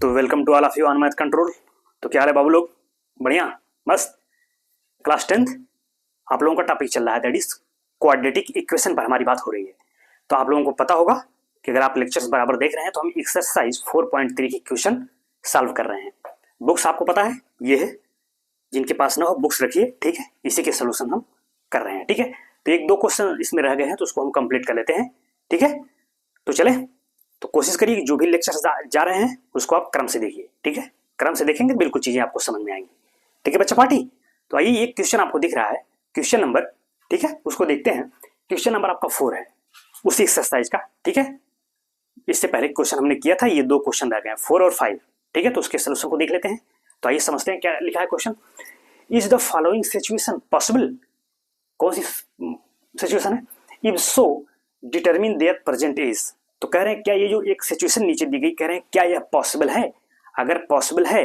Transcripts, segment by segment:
तो welcome to all of you on math control. तो क्या हाल है बाबू लोग? बढ़िया, मस्त। क्लास 10th आप लोगों का टॉपिक चल रहा है, दैट इज क्वाड्रेटिक इक्वेशन पर हमारी बात हो रही है। तो आप लोगों को पता होगा कि अगर आप लेक्चर्स बराबर देख रहे हैं तो हम एक्सरसाइज 4.3 की क्वेश्चन सॉल्व कर रहे हैं। बुक्स आपको पता है ये है, जिनके पास ना हो बुक्स रखिए, ठीक है। इसी के सोल्यूशन हम कर रहे हैं, ठीक है। तो एक दो क्वेश्चन इसमें रह गए हैं तो उसको हम कंप्लीट कर लेते हैं, ठीक है। तो चले, तो कोशिश करिए जो भी लेक्चर जा रहे हैं उसको आप क्रम से देखिए, ठीक है। क्रम से देखेंगे बिल्कुल चीजें आपको समझ में आएंगी, ठीक है बच्चा पार्टी। तो आइए, एक क्वेश्चन आपको दिख रहा है, क्वेश्चन नंबर, ठीक है, उसको देखते हैं। क्वेश्चन नंबर आपका 4 है उसी एक्सरसाइज का, ठीक है। इससे पहले क्वेश्चन हमने किया था, ये दो क्वेश्चन रह गए हैं 4 और 5, ठीक है। तो उसके सोल्यूशन को देख लेते हैं। तो आइए समझते हैं क्या लिखा है question. Is the following situation possible? कौन सी सिचुएशन है? If so determine their present age. तो कह रहे हैं क्या ये जो एक सिचुएशन नीचे दी गई, कह रहे हैं क्या यह पॉसिबल है? अगर पॉसिबल है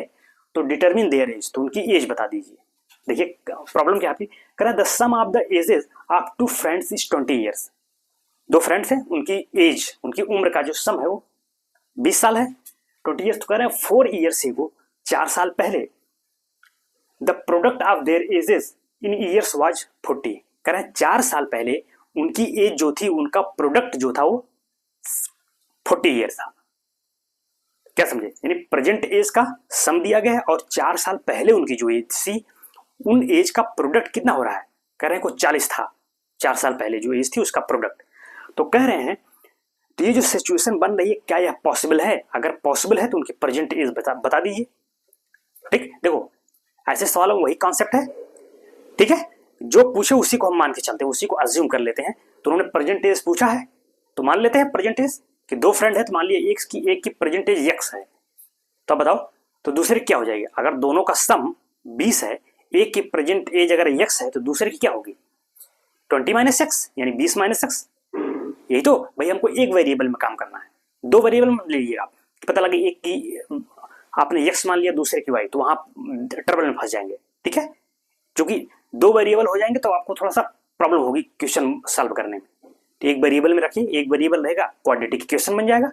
तो डिटरमिन देयर एज, तो उनकी एज बता दीजिए। देखिए प्रॉब्लम क्या है, कह रहा है the sum of the ages of two friends is 20 years. दो फ्रेंड्स हैं, उनकी एज, उनकी उम्र का जो सम है वो 20 साल है, 20 ईयर्स। तो कह रहे हैं 4 ईयर्स ही वो 4 साल पहले the product of there edges in years was 40। कह रहे हैं 4 साल पहले उनकी एज जो थी, उनका प्रोडक्ट जो था वो 40 ईयर्स था। क्या समझे? यानी प्रेजेंट एज का सम दिया गया है और 4 साल पहले उनकी जो एज थी, उन एज का प्रोडक्ट कितना हो रहा है? कह रहे हैं को 40 था, 4 साल पहले जो एज थी उसका प्रोडक्ट। तो कह रहे हैं तो ये जो सिचुएशन बन रही है, क्या यह पॉसिबल है? अगर पॉसिबल है तो उनकी प्रेजेंट एज बता दीजिए, ठीक। देखो ऐसे सवालों में वही कॉन्सेप्ट है, ठीक है। जो पूछे उसी को हम मान के चलते हैं, उसी को अज्यूम कर लेते हैं। तो उन्होंने प्रेजेंट एज पूछा है तो मान लेते हैं प्रेजेंट एज कि दो फ्रेंड है, तो मान लिया एक की प्रेजेंट एज x है। तो बताओ तो दूसरे की क्या हो जाएगी? अगर दोनों का सम 20 है, एक की प्रेजेंट एज अगर x है तो दूसरे की क्या होगी? 20 - x, यानी 20 - x। यही तो भाई, हमको एक वेरिएबल में काम करना है, दो वेरिएबल मत लीजिए आप। पता लगे एक की आपने x मान लिया, दूसरे की y, तो वहां ट्रबल में फंस जाएंगे, ठीक है। क्योंकि दो वेरिएबल हो जाएंगे तो आपको थोड़ा सा प्रॉब्लम होगी क्वेश्चन सॉल्व करने में। तो एक वेरिएबल में रखिए, एक वेरिएबल रहेगा, क्वाड्रेटिक इक्वेशन बन जाएगा।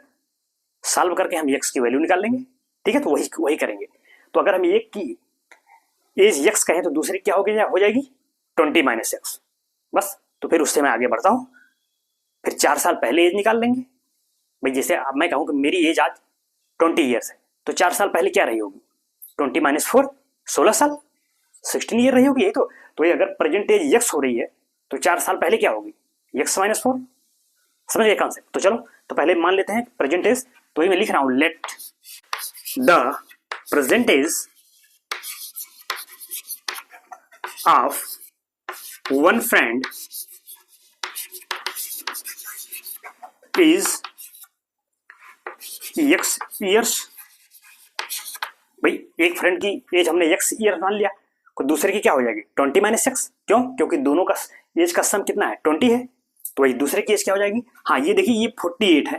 सॉल्व करके हम x की वैल्यू निकाल लेंगे, ठीक है। तो वही करेंगे। तो अगर हम एक की एज x कहें तो दूसरे क्या हो जाएगी 20 - x, बस। तो फिर उससे मैं आगे बढ़ता हूं, फिर 4 साल पहले एज निकाल लेंगे भाई। जैसे अब मैं कहूं कि मेरी एज आज 20 ईयर्स है, तो 4 साल पहले क्या रही होगी? 20 - 4, 16 साल, 16 ईयर रही होगी। यही तो ये अगर प्रेजेंट एज x हो रही है तो 4 साल पहले क्या होगी? x - 4। समझ गए कॉन्सेप्ट? तो चलो, तो पहले मान लेते हैं प्रेजेंट एज। तो ये मैं लिख रहा हूं, let the present age of one friend is x years. भाई एक फ्रेंड की एज हमने x ईयर मान लिया, तो दूसरे की क्या हो जाएगी 20 - x। क्यों? क्योंकि दोनों का एज का सम कितना है? 20 है। तो वही दूसरे की एज क्या हो जाएगी? हाँ ये देखिए, ये 48 है,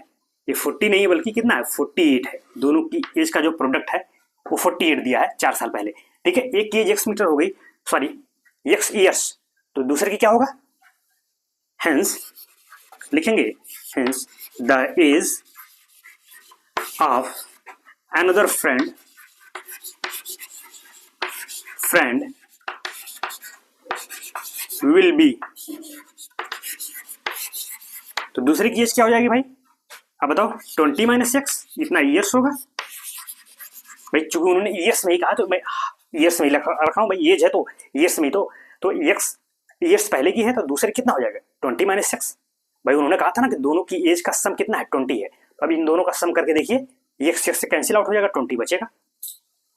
ये 40 नहीं है बल्कि कितना है 48 है। दोनों की एज का जो प्रोडक्ट है वो 48 दिया है 4 साल पहले, ठीक है। एक की एज x मीटर हो गई, सॉरी x ईयर्स, तो दूसरे की क्या होगा? हेंस लिखेंगे, hence the age of another friend will be. तो दूसरे की एज क्या हो जाएगी भाई? अब बताओ 20 - x, इतना ईयर्स होगा भाई। चूंकि उन्होंने ईयर्स में ही कहा तो मैं ईयर्स में ही रखा हूं भाई। एज है तो ईयर्स में, तो x ईयर्स पहले की है तो दूसरे कितना हो जाएगा 20 - x। भाई उन्होंने कहा था ना कि दोनों की एज का सम कितना है 20 है। तो अब इन दोनों का सम करके देखिए, x से कैंसिल आउट हो जाएगा, 20 बचेगा।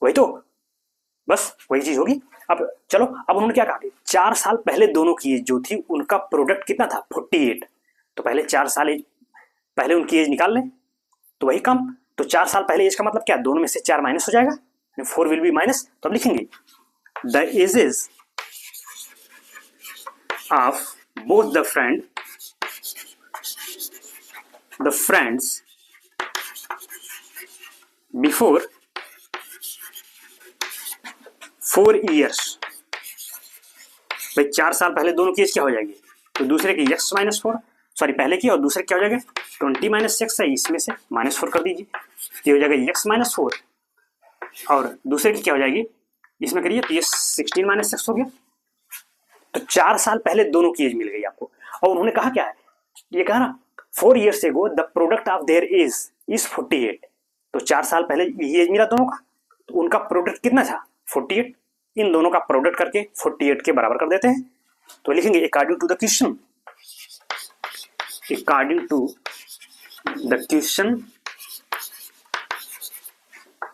वही तो, बस वही चीज होगी। अब चलो, अब उन्होंने क्या कहा कि 4 साल पहले दोनों की एज जो थी, उनका प्रोडक्ट कितना था 48। तो पहले 4 साल एज पहले उनकी एज निकाल लें, तो वही कम। तो 4 साल पहले एज का मतलब क्या? दोनों में से 4 माइनस हो जाएगा, 4 विल बी माइनस। तो अब लिखेंगे the ages of both the friends before 4 years. भाई 4 साल पहले दोनों की एज क्या हो जाएगी? तो दूसरे की x - 4, सॉरी पहले की, और दूसरे क्या हो जाएगा 20 - x है, इसमें से -4 कर दीजिए, ये हो जाएगा x - 4 और दूसरे की क्या हो जाएगी, इसमें करिए तो ये 16 माइनस एक्स हो गया। तो 4 साल पहले दोनों की एज मिल गई आपको। और उन्होंने कहा क्या है, ये कहा ना 4 years ago the product of their age is 48। तो 4 साल पहले ये एज मिला दोनों का, तो उनका प्रोडक्ट कितना था 48। इन दोनों का प्रोडक्ट करके 48 के बराबर कर देते हैं। तो लिखेंगे according to the question, according to the question.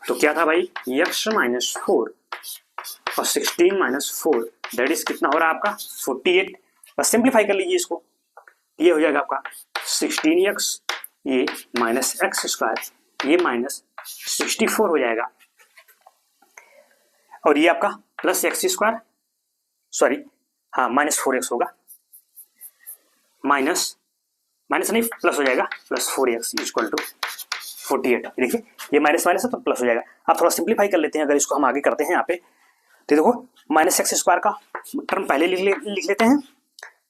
तो क्या था भाई, x माइनस 4 और 16 माइनस 4 दैट इज कितना हो रहा है आपका 48। बस सिंप्लीफाई कर लीजिए इसको, ये हो जाएगा आपका 16x, ये माइनस एक्स स्क्वायर, ये माइनस 64 हो जाएगा, और ये आपका प्लस एक्स स्क्वायर, सॉरी हाँ माइनस 4x होगा, माइनस नहीं प्लस हो जाएगा, प्लस 4x इक्वल टू 48। देखिए ये माइनस माइनस है तो प्लस हो जाएगा। अब थोड़ा सिंप्लीफाई कर लेते हैं, अगर इसको हम आगे करते हैं यहाँ पे तो देखो माइनस एक्स स्क्वायर का टर्म पहले लिख लेते हैं,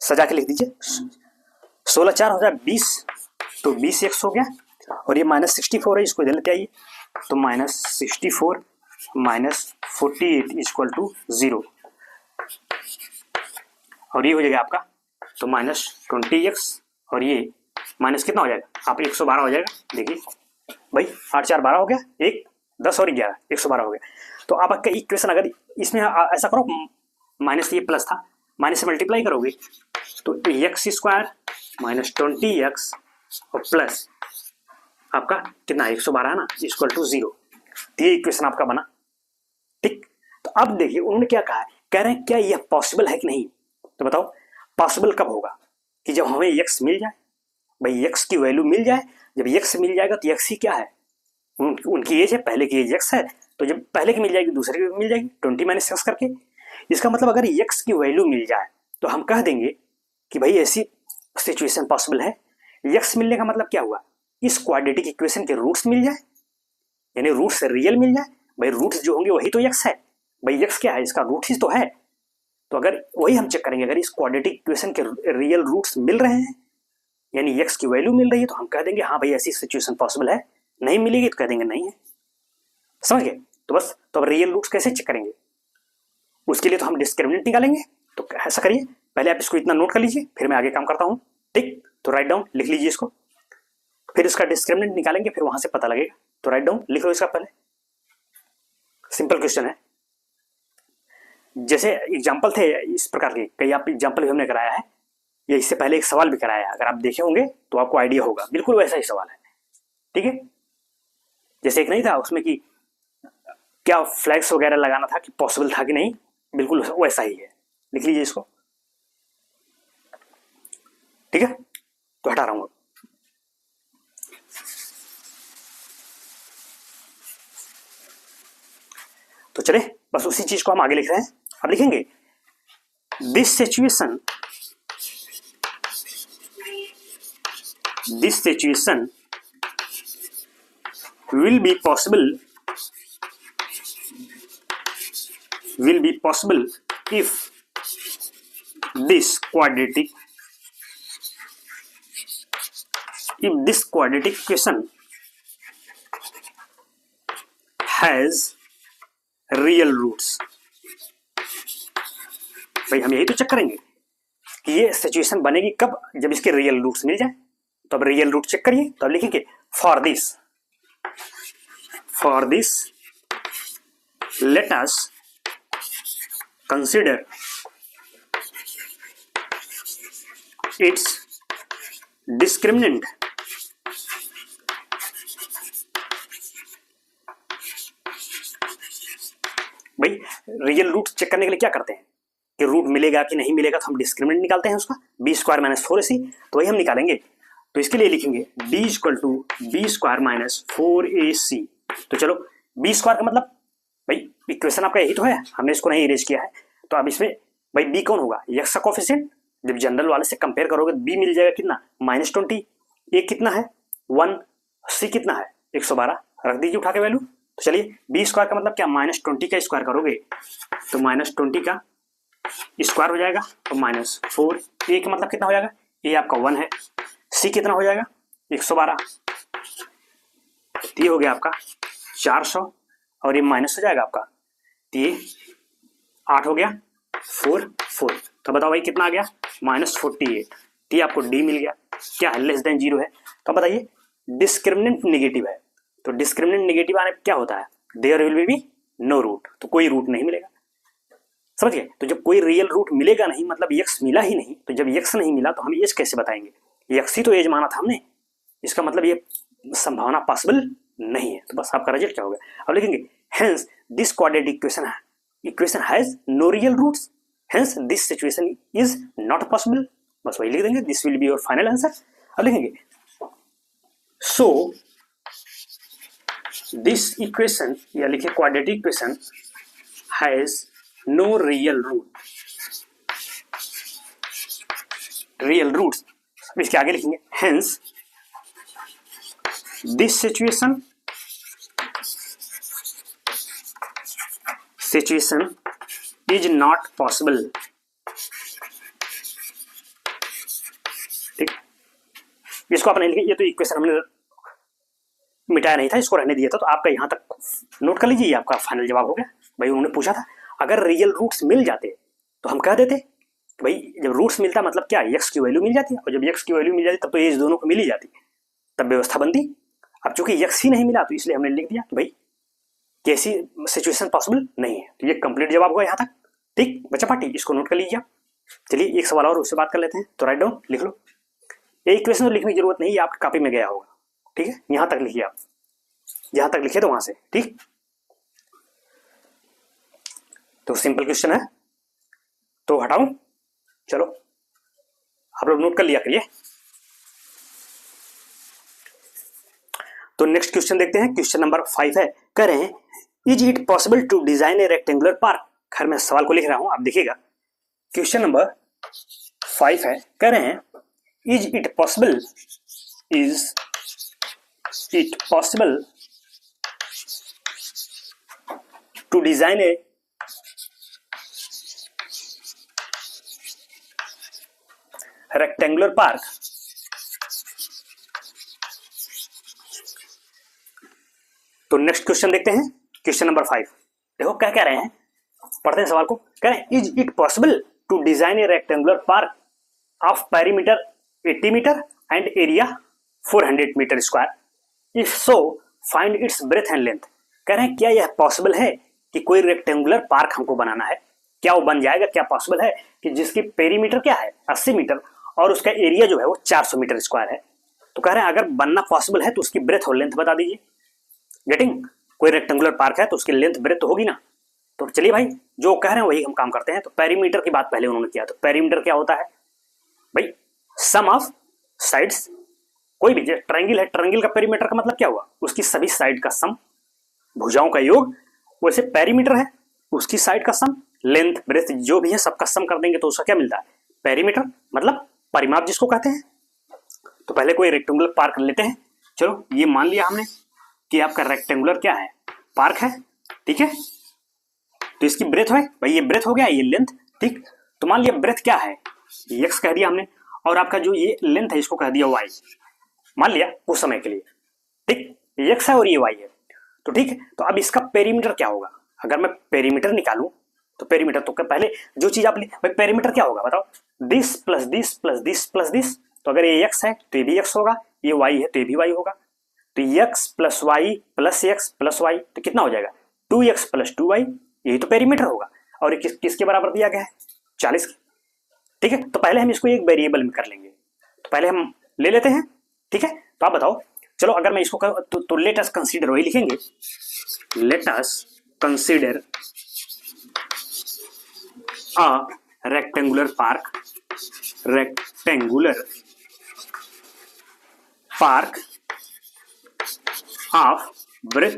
सजा के लिख दीजिए। 16 4 हो जाए 20, तो 20x हो गया, और ये माइनस 64 है, इसको इधर लेते आइए, तो माइनस 64 माइनस 48 इक्वल टू 0, और ये हो जाएगा आपका तो माइनस 20x, और ये माइनस कितना हो जाएगा आप 112 हो जाएगा। देखिए भाई 8 4 12 हो गया, 1 10 और 11 112 हो गया। तो आप आपका इक्वेशन अगर इसमें ऐसा करो, माइनस ये प्लस था, माइनस से मल्टीप्लाई करोगे तो एक्स स्क्वायर माइनस 20x और प्लस आपका कितना 112 है ना इक्वल टू 0। ये इक्वेशन आपका बना, ठीक। तो अब देखिए उन्होंने क्या कहा है, कह रहे हैं क्या यह पॉसिबल है कि नहीं। तो बताओ पॉसिबल कब होगा, कि जब हमें x मिल जाए, भाई x की वैल्यू मिल जाए। जब x मिल जाएगा तो x ही क्या है, उनकी एज है, पहले की एज x है, तो जब पहले की मिल जाएगी दूसरे की मिल जाएगी 20 माइनस एक्स करके। इसका मतलब अगर x की वैल्यू मिल जाए तो हम कह देंगे कि भाई ऐसी सिचुएशन पॉसिबल है। x मिलने का मतलब क्या हुआ, इस क्वाड्रेटिक इक्वेशन के रूट्स मिल जाए, यानी रूट्स रियल मिल जाए। भाई रूट्स जो होंगे वही तो x है, भाई x क्या है, इसका रूट ही तो है। तो अगर वही हम चेक करेंगे, अगर इस क्वाड्रेटिक इक्वेशन के रियल रूट्स मिल रहे हैं, यानी x की वैल्यू मिल रही है, तो हम कह देंगे हाँ भाई ऐसी सिचुएशन पॉसिबल है। नहीं मिलेगी तो कह देंगे नहीं है, समझ गए। तो बस, तो अब रियल रूट्स कैसे चेक करेंगे, उसके लिए तो हम डिस्क्रिमिनेंट निकालेंगे। तो ऐसा करिए, पहले आप इसको इतना नोट कर लीजिए, फिर मैं आगे काम करता हूँ, ठीक। तो राइट डाउन लिख लीजिए इसको, फिर इसका डिस्क्रिमिनेंट निकालेंगे, फिर वहां से पता लगेगा। तो राइट डाउन लिख लो इसका पहले, सिंपल क्वेश्चन है। जैसे एग्जाम्पल थे इस प्रकार के, कई आप एग्जाम्पल भी हमने कराया है, या इससे पहले एक सवाल भी कराया है, अगर आप देखे होंगे तो आपको आइडिया होगा, बिल्कुल वैसा ही सवाल है, ठीक है। जैसे एक नहीं था उसमें कि क्या फ्लैग्स वगैरह लगाना था, कि पॉसिबल था कि नहीं, बिल्कुल वैसा ही है। लिख लीजिए इसको, ठीक है। तो हटा रहा हूं, तो चले बस उसी चीज को हम आगे लिख रहे हैं। अब लिखेंगे this situation will be possible if this quadratic equation has real roots। भाई हम यही तो चेक करेंगे कि ये सिचुएशन बनेगी कब, जब इसके रियल रूट्स मिल जाए। तो अब रियल रूट चेक करिए, तो अब लिखेंगे for this let us consider its discriminant भाई रियल रूट चेक करने के लिए क्या करते हैं कि रूट मिलेगा कि नहीं मिलेगा, तो हम डिस्क्रिमिनेंट निकालते हैं उसका, बी स्क्वायर माइनस 4ac, तो वही हम निकालेंगे। तो इसके लिए लिखेंगे b equal to B square minus 4ac। तो चलो बी स्क्वायर का मतलब भाई इक्वेशन आपका यही तो है, हमने इसको नहीं इरेज किया है। तो अब इसमें भाई बी कौन होगा, एक्स का कोफिशिएंट, जब जनरल वाले से कंपेयर करोगे तो बी मिल जाएगा कितना -20, ए कितना है 1, सी कितना है 112, रख दीजिए उठा के वैल्यू। तो चलिए बी स्क्वायर का मतलब क्या, -20 का स्क्वायर करोगे तो -20 का स्क्वायर हो जाएगा, तो -4, ए का मतलब कितना हो जाएगा, ए आपका 1 है, सी कितना हो जाएगा 112, ये हो गया आपका 400, और ये माइनस हो जाएगा आपका, तो ये 8 हो गया, 4 4। तो बताओ भाई कितना आ गया, -48। तो ये आपको डी मिल गया। क्या है, लेस देन 0 है। तो बताइए डिस्क्रिमिनेंट नेगेटिव है, तो डिस्क्रिमिनेंट नेगेटिव आने पर क्या होता है, there will be no root, तो कोई रूट नहीं मिलेगा। समझ गए। तो जब कोई रियल रूट मिलेगा नहीं, मतलब एक्स मिला ही नहीं, तो जब एक्स नहीं मिला तो हम एज कैसे बताएंगे, एक्स ही तो एज माना था हमने, इसका मतलब ये संभावना पॉसिबल नहीं है। तो बस आपका रिजल्ट क्या होगा, अब लिखेंगे hence this quadratic equation has no real roots, hence this situation is not possible. बस वही लिख देंगे, this will be your final answer. अब लिखेंगे सो दिस इक्वेशन, या लिखे quadratic equation has no real root, real roots. इसके आगे लिखेंगे hence this situation is not possible. ठीक, इसको आपने लिखे, ये तो इक्वेशन हमने मिटाया नहीं था, इसको रहने दिया था, तो आपका यहां तक नोट कर लीजिए, आपका फाइनल जवाब हो गया। भाई उन्होंने पूछा था अगर रियल रूट्स मिल जाते तो हम कह देते भाई जब रूट्स मिलता मतलब क्या, एक्स की वैल्यू मिल जाती है, और जब एक्स की वैल्यू मिल जाती तब तो एज दोनों को मिल ही जाती, तब व्यवस्था बनती। अब चूंकि एक्स ही नहीं मिला तो इसलिए हमने लिख दिया कि भाई कैसी सिचुएशन पॉसिबल नहीं है। तो ये कंप्लीट जवाब हुआ यहाँ तक। ठीक बच्चा पार्टी, इसको नोट कर लीजिए। चलिए एक सवाल और उससे बात कर लेते हैं, तो राइट डाउन लिख लो। ये इक्वेशन तो लिखने की जरूरत नहीं है, आपकी कॉपी में गया होगा। ठीक है, यहां तक लिखिए आप, जहां तक लिखे तो वहां से। ठीक, तो सिंपल क्वेश्चन है, तो हटाऊं, चलो आप लोग नोट कर लिया करिए। तो नेक्स्ट क्वेश्चन देखते हैं, क्वेश्चन नंबर 5 है, कह रहे हैं is it possible to design a rectangular park. खैर मैं सवाल को लिख रहा हूं, आप देखिएगा। क्वेश्चन नंबर 5 है, कह रहे हैं is it possible to design a rectangular park तो नेक्स्ट क्वेश्चन देखते हैं, क्वेश्चन नंबर 5। देखो क्या कह रहे हैं, पढ़ते हैं सवाल को। कह रहे हैं is it possible to design a rectangular park of perimeter 80 metre and area 400 metre square, if so find its breadth and length. कह रहे हैं क्या यह पॉसिबल है कि कोई रेक्टेंगुलर पार्क हमको बनाना है, क्या वो बन जाएगा, क्या पॉसिबल है कि जिसकी पेरीमीटर क्या है 80 मीटर और उसका एरिया जो है वो 400 मीटर स्क्वायर है। तो कह रहे हैं अगर बनना पॉसिबल है तो उसकी ब्रेथ और लेंथ बता दीजिए। गेटिंग, कोई रेक्टेंगुलर पार्क है तो उसकी लेंथ ब्रेथ तो होगी ना। तो चलिए भाई जो कह रहे हैं वही हम काम करते हैं। तो पेरीमीटर की बात पहले उन्होंने किया, तो पेरीमीटर क्या होता है भाई, सम ऑफ साइड्स। कोई भी ट्रायंगल है, ट्रायंगल का पेरीमीटर का मतलब क्या हुआ, उसकी सभी साइड का सम, भुजाओं का योग। वैसे पेरीमीटर है उसकी साइड का सम, लेंथ ब्रेथ जो भी है सबका सम कर देंगे तो उसका क्या मिलता है, पेरीमीटर, मतलब परिमाप जिसको कहते हैं। तो पहले कोई रेक्टेंगुलर पार्क लेते हैं। चलो ये मान लिया हमने कि आपका रेक्टेंगुलर क्या है, पार्क है। ठीक है, तो इसकी ब्रेथ है भाई, ये ब्रेथ हो गया, ये लेंथ। ठीक, तो मान लिया ब्रेथ क्या है, एक्स कह दिया हमने, और आपका जो ये लेंथ है इसको कह दिया वाई, मान लिया कुछ समय के लिए। ठीक, एक्स है और ये वाई है। तो ठीक है, तो अब इसका पेरीमीटर क्या होगा, अगर मैं पेरीमीटर निकालूं तो पेरीमीटर तो पहले जो चीज आप भाई पेरीमीटर क्या होगा बताओ, this plus this plus this plus this. तो अगर ये एक्स है तो ये भी एक्स होगा, ये वाई है तो ये भी वाई होगा। तो x plus y plus x plus y तो कितना हो जाएगा, 2x प्लस 2y, यही तो पेरीमीटर होगा। और ये किसके बराबर दिया गया है, 40 के। ठीक है, तो पहले हम इसको एक वेरिएबल में कर लेंगे, तो पहले हम ले लेते हैं। ठीक है, तो आप बताओ, चलो अगर मैं इसको तो लेट अस कंसीडर, वही लिखेंगे, let us consider a rectangular park of breadth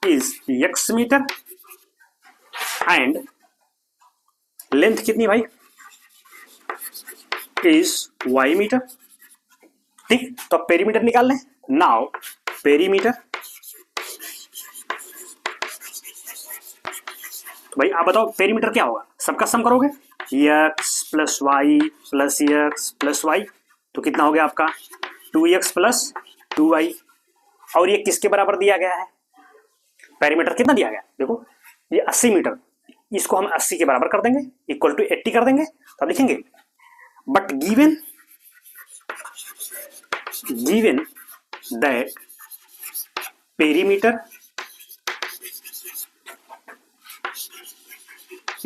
is x metre and length कितनी भाई is y मीटर। ठीक, तो पेरीमीटर निकाल लें। नाउ पेरीमीटर, तो भाई आप बताओ पेरीमीटर क्या होगा, सबका सम करोगे, x plus y plus x plus y, तो कितना हो गया आपका 2x प्लस 2y, और ये किसके बराबर दिया गया है, पेरीमीटर कितना दिया गया, देखो ये 80 मीटर, इसको हम 80 के बराबर कर देंगे, इक्वल टू 80 कर देंगे, तो लिखेंगे but given that perimeter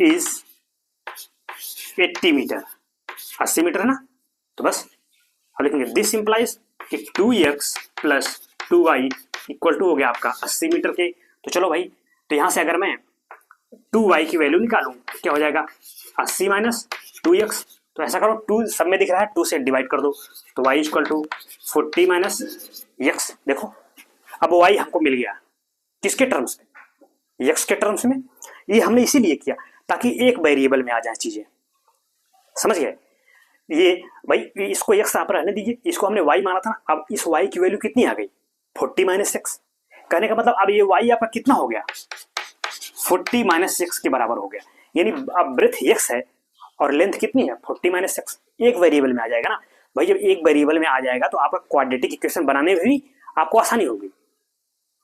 is 80 metre, 80 metre है ना, तो बस अब लिखेंगे दिस इंप्लाइज कि 2x plus 2y equal to हो गया आपका 80 मीटर के। तो चलो भाई, तो यहां से अगर मैं 2y की वैल्यू निकालूं क्या हो जाएगा, 80 माइनस 2x, तो ऐसा करो 2 सब में दिख रहा है, 2 से डिवाइड कर दो, तो y equal to 40 minus x। देखो अब y हमको मिल गया किसके टर्म्स में, x के टर्म्स में। ये हमने इसीलिए किया ताकि एक वेरिएबल में आ जाए चीजें, समझ गए। ये भाई इसको x आप रहने दीजिए, इसको हमने y माना था ना, अब इस y की वैल्यू कितनी आ गई, 40 माइनस एक्स। कहने का मतलब अब ये y आपका कितना हो गया, 40 माइनस एक्स के बराबर हो गया, यानी अब ब्रेथ x है और लेंथ कितनी है 40 माइनस एक्स, एक वेरिएबल में आ जाएगा ना भाई। जब एक वेरिएबल में आ जाएगा तो आपका क्वाड्रेटिक इक्वेशन बनाने में भी आपको आसानी होगी,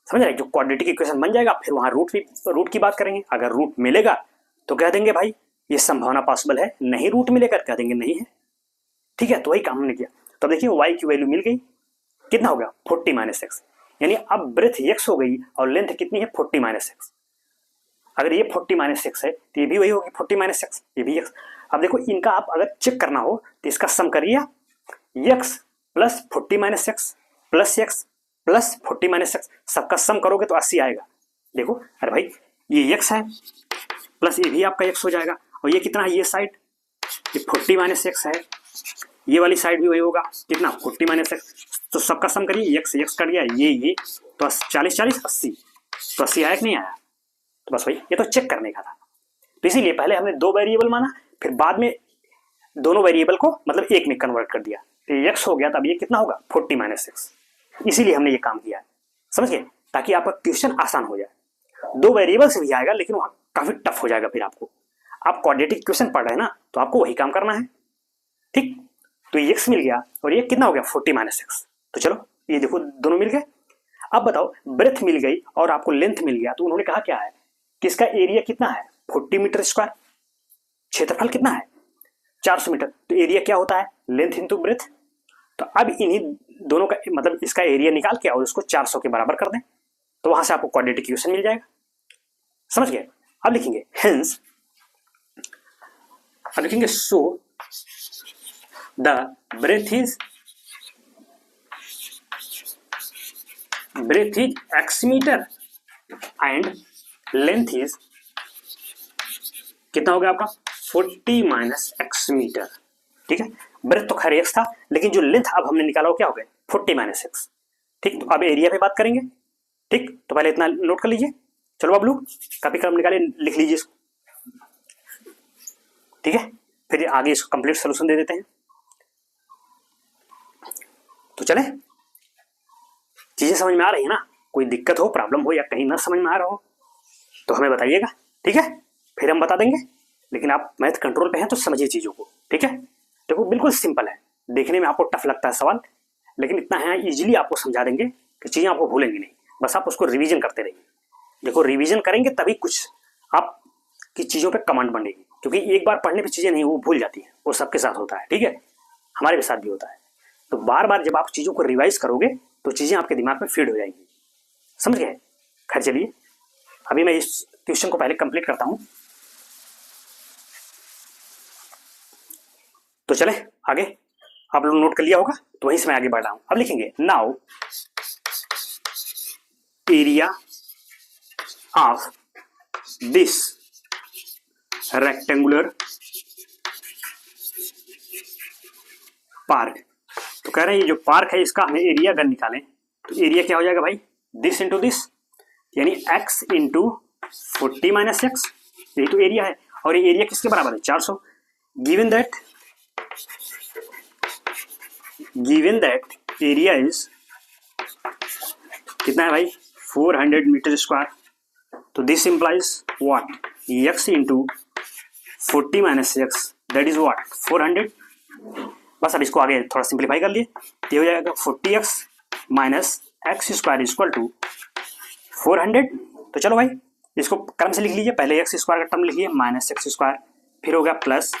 समझ रहे। जो क्वाड्रेटिक इक्वेशन बन जाएगा फिर वहां रूट की बात करेंगे, अगर रूट मिलेगा तो कह देंगे भाई ये संभावना पॉसिबल है, नहीं रूट मिलेगा कह देंगे नहीं है, ठीक है। तो वही काम हमने किया। तो देखिए y की वैल्यू मिल गई, कितना हो गया 40 माइनस एक्स, यानी अब ब्रेथ x हो गई और लेंथ कितनी है 40 माइनस एक्स। अगर ये 40 माइनस एक्स है तो ये भी वही होगी 40 माइनस एक्स, ये भी x। अब देखो इनका आप अगर चेक करना हो तो इसका सम करिए, x plus 40 minus x plus x plus 40 minus x, सबका सम करोगे तो 80 आएगा। देखो अरे भाई ये x है प्लस ये भी आपका x हो जाएगा, और ये कितना है, ये साइड ये 40 माइनस एक्स है, ये वाली साइड भी वही होगा कितना 40 माइनस एक्स। तो सबका सम करिए, x कट गया, ये तो 40 40 80, तो 80 आया कि नहीं आया। तो बस भाई ये तो चेक करने का था, तो इसीलिए पहले हमने 2 वेरिएबल माना, फिर बाद में दोनों वेरिएबल को मतलब एक में कन्वर्ट कर दिया, तो ये x हो गया, तब ये कितना होगा 40 माइनस एक्स। इसीलिए हमने ये काम किया है, समझ गए, ताकि आपका क्वेश्चन आसान हो जाए। 2 वेरिएबल से भी आएगा लेकिन वहां काफी टफ हो जाएगा, फिर आपको आप क्वाड्रेटिक इक्वेशन पढ़ रहे हैं ना, तो आपको वही काम करना है, ठीक। तो ये x मिल गया और ये कितना हो गया 40 माइनस एक्स। तो चलो ये देखो दोनों मिल गए। अब बताओ ब्रेथ मिल गई और आपको लेंथ मिल गया, तो उन्होंने कहा क्या है कि इसका एरिया कितना है 40 मीटर स्क्वायर, क्षेत्रफल कितना है 400 मीटर, तो एरिया क्या होता है लेंथ इंटू ब्रेथ। तो अब इन्हीं दोनों का मतलब इसका एरिया निकाल के और उसको 400 के बराबर कर दें, तो वहां से आपको क्वाड्रेटिक इक्वेशन मिल जाएगा, समझ गए। अब लिखेंगे हेंस, अब लिखेंगे so the breadth is x metre and length is कितना हो गया आपका 40 माइनस एक्स मीटर, ठीक है। ब्रेथ तो खैर x था, लेकिन जो लेंथ अब हमने निकाला वो क्या हो गया 40 माइनस एक्स, ठीक। तो अब एरिया पे बात करेंगे, ठीक। तो पहले इतना नोट कर लीजिए, चलो अब लोग कॉपी कलम निकाले लिख लीजिए इसको, ठीक है। फिर आगे इसको कंप्लीट सोल्यूशन दे देते हैं। तो चले, चीजें समझ में आ रही है ना, कोई दिक्कत हो प्रॉब्लम हो या कहीं ना समझ में आ रहा हो तो हमें बताइएगा, ठीक है, फिर हम बता देंगे। लेकिन आप मैथ कंट्रोल पे हैं तो समझिए चीजों को, ठीक है। देखो बिल्कुल सिंपल है, देखने में आपको टफ लगता है सवाल, लेकिन इतना है इजीली आपको समझा देंगे कि चीजें आपको भूलेंगी नहीं, बस आप उसको रिवीजन करते रहिए। देखो रिवीजन करेंगे तभी कुछ आपकी चीजों पे कमांड बनेगी, क्योंकि एक बार पढ़ने पे चीजें नहीं वो भूल जाती है, वो सबके साथ होता है, ठीक है, हमारे भी साथ भी होता है। तो बार बार जब आप चीजों को रिवाइज करोगे तो चीजें आपके दिमाग में फीड हो जाएंगी, समझ गए। खैर चलिए अभी मैं इस क्वेश्चन को पहले कंप्लीट करता हूं, तो चले आगे। आप लोग नोट कर लिया होगा तो वहीं से मैं आगे बढ़ रहा हूं। अब लिखेंगे now area of this rectangular park. तो कह रहे हैं ये जो पार्क है इसका हमें एरिया अगर निकालें तो एरिया क्या हो जाएगा भाई दिस इंटू दिस, यानी x इंटू 40 माइनस एक्स, यही तो एरिया है। और ये एरिया किसके बराबर है 400। गिवन दैट एरिया इज कितना है भाई 400 मीटर स्क्वायर, तो this implies what x into 40 minus x that is what 400। बस अब इसको आगे थोड़ा सिंप्लीफाई कर लिए तो ये हो जाएगा 40x minus x square equal to 400। तो चलो भाई इसको क्रम से लिख लीजिए, पहले एक्स स्क्वायर का टर्म लिखिए माइनस एक्स स्क्वायर, फिर हो गया प्लस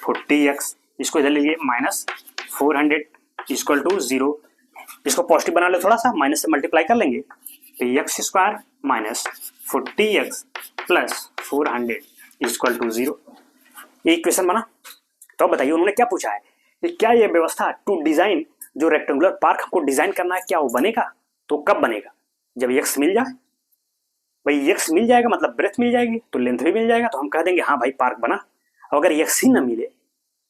40x, इसको इधर लीजिए माइनस 400 इक्वल टू 0। इसको पॉजिटिव बना लो थोड़ा सा, माइनस से मल्टीप्लाई कर लेंगे तो x square minus 40x plus 400 equal to 0। ये इक्वेशन बना। तो बताइए उन्होंने क्या पूछा है कि क्या ये व्यवस्था टू डिजाइन जो रेक्टेंगुलर पार्क हमको डिजाइन करना है क्या वो बनेगा? तो कब बनेगा? जब एक्स मिल जाए। भाई एक्स मिल जाएगा मतलब ब्रेथ मिल जाएगी तो लेंथ भी मिल जाएगा, तो हम कह देंगे हाँ भाई पार्क बना। और अगर एक्स ही ना मिले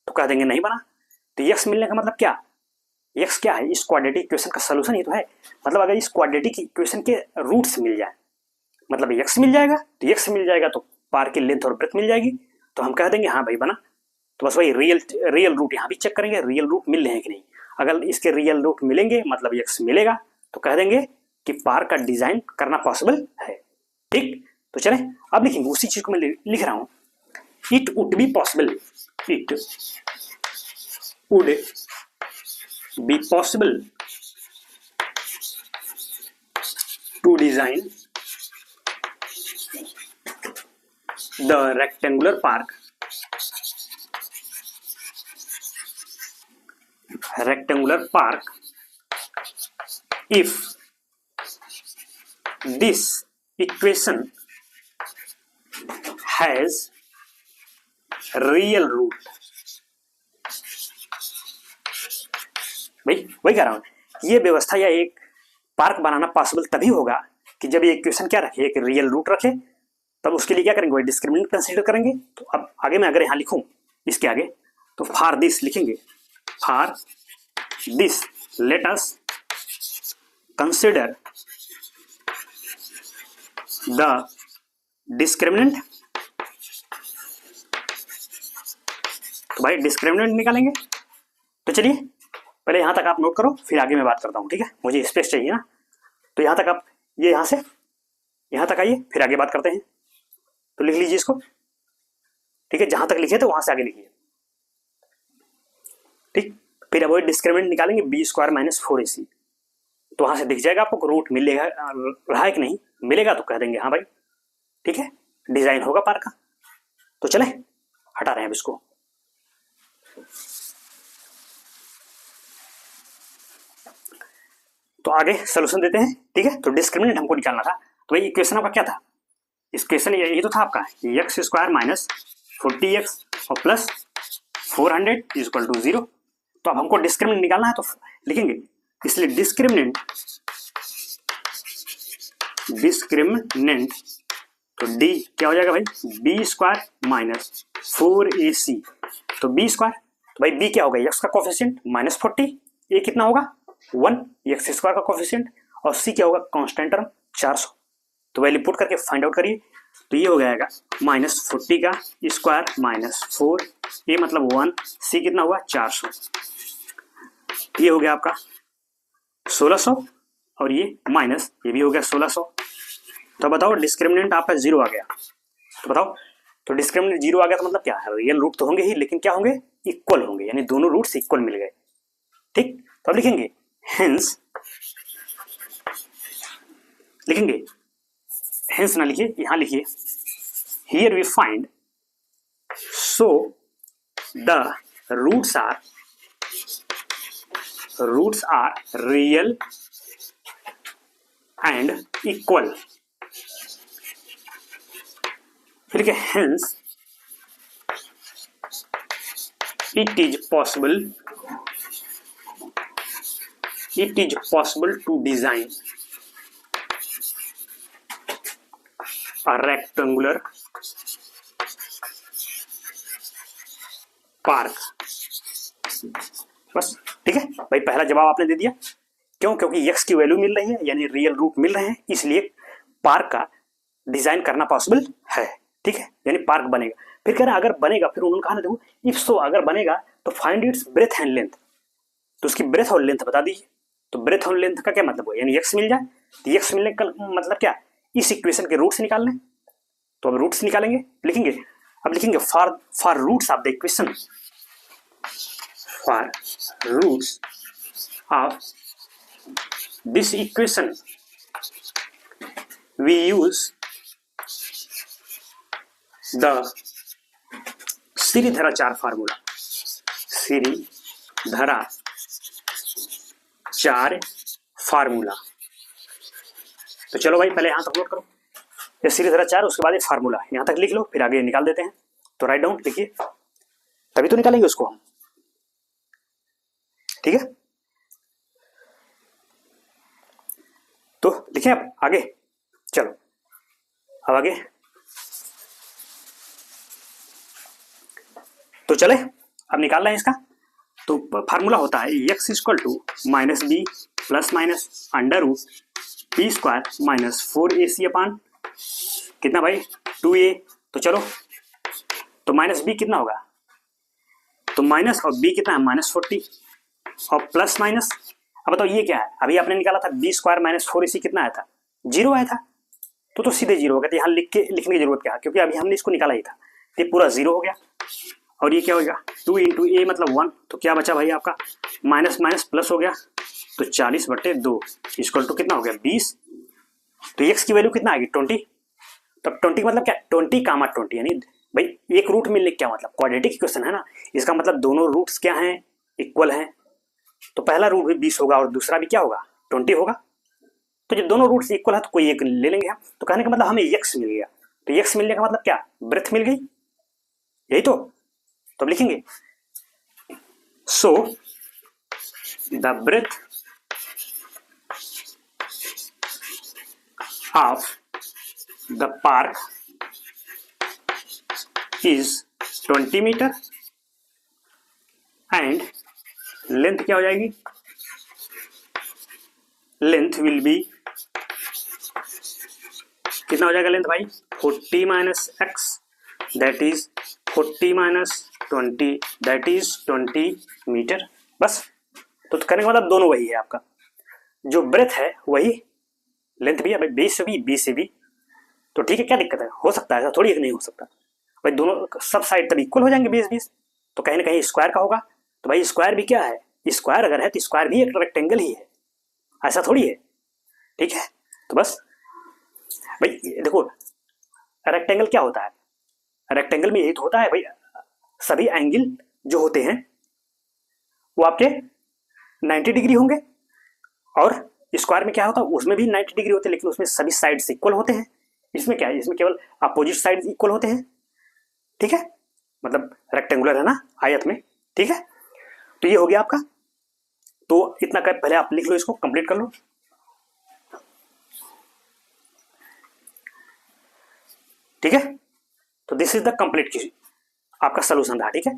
तो कह देंगे नहीं बना। तो एक्स मिलने का मतलब क्या? एक्स क्या है? इस क्वाड्रेटिक इक्वेशन का सलूशन ही तो है। मतलब अगर इस क्वाड्रेटिक इक्वेशन के रूट्स मिल जाए मतलब एक्स मिल जाएगा, तो एक्स मिल जाएगा तो पार्क की लेंथ और ब्रेथ मिल जाएगी, तो हम कह देंगे हाँ भाई बना। तो बस वही रियल रूट यहाँ भी चेक करेंगे, रियल रूट मिल रहे हैं कि नहीं। अगर इसके रियल रूट मिलेंगे मतलब एक्स मिलेगा तो कह देंगे कि पार्क का डिजाइन करना पॉसिबल है। ठीक, तो चले अब लिखेंगे उसी चीज को मैं लिख रहा हूं। It would be possible, it would be possible to design the rectangular park if this equation has real root। भाई वही कह रहा हूं, ये व्यवस्था या एक पार्क बनाना पॉसिबल तभी होगा कि जब ये इक्वेशन क्या रखे, एक रियल रूट रखे। तब उसके लिए क्या करेंगे, वही डिस्क्रिमिनेंट कंसीडर करेंगे। तो अब आगे मैं अगर यहां लिखूं इसके आगे तो फॉर दिस लिखेंगे, for this let us consider the discriminant. तो भाई डिस्क्रिमिनेंट निकालेंगे। तो चलिए पहले यहां तक आप नोट करो, फिर आगे मैं बात करता हूं। ठीक है, मुझे स्पेस चाहिए ना, तो यहां तक आप ये यहां से यहां तक आइए, फिर आगे बात करते हैं। तो लिख लीजिए इसको। ठीक है, जहां तक लिखे तो वहां से आगे लिखिए। ठीक, फिर अब डिस्क्रिमिनेंट निकालेंगे बी स्क्वायर माइनस 4ac। तो वहां से दिख जाएगा आपको रूट मिलेगा रहा है कि नहीं, मिलेगा तो कह देंगे हाँ भाई ठीक है डिजाइन होगा पार्क का। तो चले हटा रहे हैं अब इसको। तो आगे सोल्यूशन देते हैं। ठीक है, तो डिस्क्रिमिनेंट हमको निकालना था। तो भाई इक्वेशन आपका क्या था? इक्वेशन यही तो था आपका, एक्स स्क्वायर माइनस 40x और प्लस 400 इक्वल टू 0। तो अब हमको डिस्क्रिमिनेंट निकालना है तो लिखेंगे, इसलिए डिस्क्रिमिनेंट तो डी क्या हो जाएगा भाई, बी स्क्वायर माइनस 4ac। तो बी स्क्वायर, तो भाई बी क्या होगा, एक्स का कोफिशिएंट माइनस 40, ये कितना होगा 1 एक्स स्क्वायर का कोफिशिएंट, और सी क्या होगा कांस्टेंट टर्म 400। तो वैल्यू पुट करके फाइंड आउट करिए। तो ये हो जाएगा माइनस 40 का स्क्वायर माइनस 4, ये मतलब 1, सी कितना हुआ 400। ये हो गया आपका 1600 और ये माइनस ये भी हो गया 1600। तो बताओ डिस्क्रिमिनेंट आपका 0 आ गया। तो बताओ, तो डिस्क्रिमिनेंट 0 आ गया तो मतलब क्या है, रियल रूट तो होंगे ही लेकिन क्या होंगे, इक्वल होंगे, यानी दोनों रूट्स इक्वल मिल गए। ठीक, तो अब लिखेंगे हेंस, लिखेंगे हेंस ना लिखिए, यहां लिखिए here we find so the roots are real and equal. फिर क्या, hence it is possible to design a rectangular park। बस ठीक है भाई, पहला जवाब आपने दे दिया। क्यों? क्योंकि x की वैल्यू मिल रही है यानी रियल रूट मिल रहे हैं, इसलिए पार्क का डिजाइन करना पॉसिबल है। ठीक है, यानी पार्क बनेगा। फिर कह रहा अगर बनेगा, फिर उन्होंने कहा ना देखो इफ सो, अगर बनेगा तो find its breadth and length. तो उसकी ब्रेथ और लेंथ बता दीजिए। तो ब्रेथ और लेंथ का क्या मतलब हुआ, यानी एक्स मिल जाए। तो एक्स मिलने का मतलब क्या, इस इक्वेशन के रूट्स निकाल लें। तो अब रूट्स निकालेंगे, लिखेंगे अब लिखेंगे for roots of the equation, for roots of this equation we use the Shridharacharya formula, Shridharacharya formula. तो चलो भाई पहले यहां तक नोट करो, ये श्रीधराचार्य, उसके बाद ये फार्मूला यहां तक लिख लो, फिर आगे निकाल देते हैं। तो राइट डाउन लिखिए, तभी तो निकालेंगे उसको हम, ठीक है। तो लिखें अब आगे, चलो अब आगे तो चले, अब निकाल रहे हैं इसका। तो फार्मूला होता है x equal to minus b plus minus under root b square minus 4ac upon कितना भाई 2a। तो चलो, तो माइनस बी कितना होगा, तो माइनस और बी कितना है -40 और प्लस माइनस, अब बताओ ये क्या है, अभी आपने निकाला था बी स्क्वायर माइनस 4ac कितना आया था, 0 आया था। तो सीधे 0 हो गया, तो यहाँ लिखने की जरूरत क्या है, क्योंकि अभी हमने इसको निकाला ही था, ये पूरा 0 हो गया। और ये क्या होगा 2 इंटू ए मतलब 1, तो क्या बचा भाई आपका माइनस माइनस प्लस हो गया, तो 40/2 इक्वल टू कितना हो गया 20। तो एक्स की वैल्यू कितना आएगी 20। तब 20 मतलब क्या 20 कामा 20, यानी भाई एक रूट मिलने क्या मतलब क्वाड्रेटिक इक्वेशन है ना, इसका मतलब दोनों रूट्स क्या हैं, इक्वल हैं। तो पहला रूट भी 20 होगा और दूसरा भी क्या होगा 20 होगा। तो जब दोनों रूट्स इक्वल है तो कोई एक ले लेंगे हम। तो कहने का मतलब हमें एक्स मिल गया, तो एक्स मिलने का मतलब क्या ब्रेथ मिल गई, यही तो। अब लिखेंगे so the breadth of the park is 20 metre and length क्या हो जाएगी, लेंथ विल बी कितना हो जाएगा लेंथ भाई 40 minus x that is 40 minus 20 that is 20 metre. बस, तो करने का मतलब दोनों वही है, आपका जो ब्रेथ है वही, लेंथ भी है भाई, बी से भी, तो ठीक है, क्या दिक्कत है, हो सकता है, ऐसा थोड़ी नहीं हो सकता भाई, दोनों सब साइड तभी इक्वल हो जाएंगे 20-20, तो कहीं ना कहीं स्क्वायर का होगा। तो भाई स्क्वायर भी क्या है, स्क्वायर अगर है तो स्क्वायर भी एक रेक्टेंगल ही है, ऐसा थोड़ी है, ठीक है। तो बस भाई देखो रेक्टेंगल क्या होता है, रेक्टेंगल में यही तो होता है भाई, सभी एंगल जो होते हैं वो आपके 90 डिग्री होंगे, और स्क्वायर में क्या होता है उसमें भी 90 डिग्री होते हैं, लेकिन उसमें सभी साइड्स इक्वल होते हैं। इसमें क्या है, इसमें केवल अपोजिट साइड्स इक्वल होते हैं, ठीक है, मतलब रेक्टेंगुलर है ना आयत में, ठीक है। तो ये हो गया आपका, तो इतना कर पहले आप लिख लो, इसको कंप्लीट कर लो। ठीक है, तो दिस इज द कंप्लीट आपका सोल्यूशन था, ठीक है।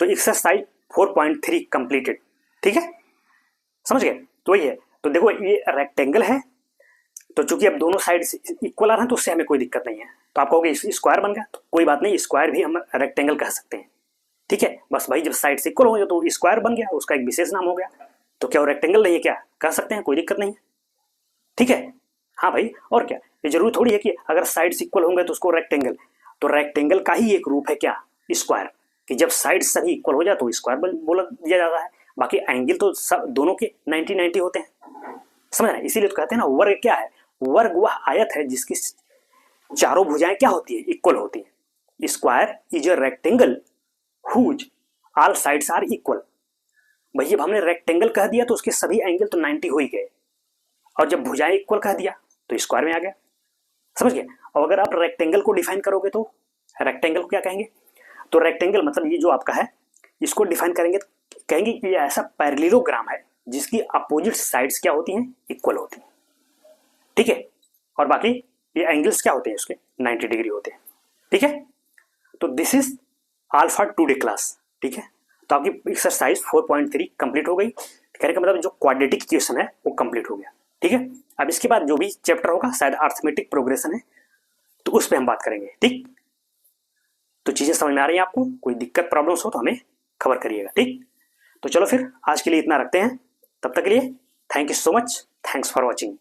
तो एक्सरसाइज 4.3 कंप्लीटेड, ठीक है, समझ गए। तो ये है, तो देखो ये रेक्टेंगल है, तो चूंकि अब दोनों साइड इक्वल आ रहे हैं तो उससे हमें कोई दिक्कत नहीं है। तो आप कहोगे स्क्वायर बन गया, तो कोई बात नहीं, स्क्वायर भी हम रेक्टेंगल कह सकते हैं, ठीक है। बस भाई जब साइड से इक्वल हो गया तो स्क्वायर बन गया, उसका एक विशेष नाम हो गया। तो क्या वो रेक्टेंगल नहीं है, क्या कह सकते हैं, कोई दिक्कत नहीं है, ठीक है। हाँ भाई, और क्या, ये जरूरी थोड़ी है कि अगर साइड इक्वल होंगे तो उसको रेक्टेंगल, तो रेक्टेंगल का ही एक रूप है क्या स्क्वायर, कि जब साइड सभी इक्वल हो जाए तो स्क्वायर बोला दिया जाता है। बाकी एंगल तो सब दोनों के 90-90 होते हैं, समझ रहे हैं। इसीलिए तो कहते हैं ना वर्ग क्या है, वर्ग वह आयत है जिसकी चारों भुजाएं क्या होती है, इक्वल होती है। Square is a rectangle whose all sides are equal. भैया जब हमने रेक्टेंगल कह दिया तो उसके सभी एंगल तो 90 हो ही गए, और जब भुजाएं इक्वल कह दिया तो स्क्वायर में आ गया, समझ गए। और अगर आप रेक्टेंगल को डिफाइन करोगे तो रेक्टेंगल को क्या कहेंगे, तो रेक्टेंगल मतलब ये जो आपका है, इसको डिफाइन करेंगे तो कहेंगे कि ये ऐसा पैरेललोग्राम है जिसकी अपोजिट साइड्स क्या होती हैं, इक्वल होती हैं, ठीक है। और बाकी ये एंगल्स क्या होते हैं उसके 90 डिग्री होते हैं, ठीक है। तो this is all for today class, ठीक है। तो आपकी एक्सरसाइज 4.3 कंप्लीट हो गई, कहने का मतलब जो क्वाड्रेटिक इक्वेशन है वो कंप्लीट हो गया, ठीक है। अब इसके बाद जो भी चैप्टर होगा शायद अर्थमेटिक प्रोग्रेशन है, तो उस पर हम बात करेंगे, ठीक। तो चीजें समझ में आ रही हैं आपको, कोई दिक्कत प्रॉब्लम्स हो तो हमें खबर करिएगा, ठीक। तो चलो फिर आज के लिए इतना रखते हैं, तब तक के लिए thank you so much, thanks for watching.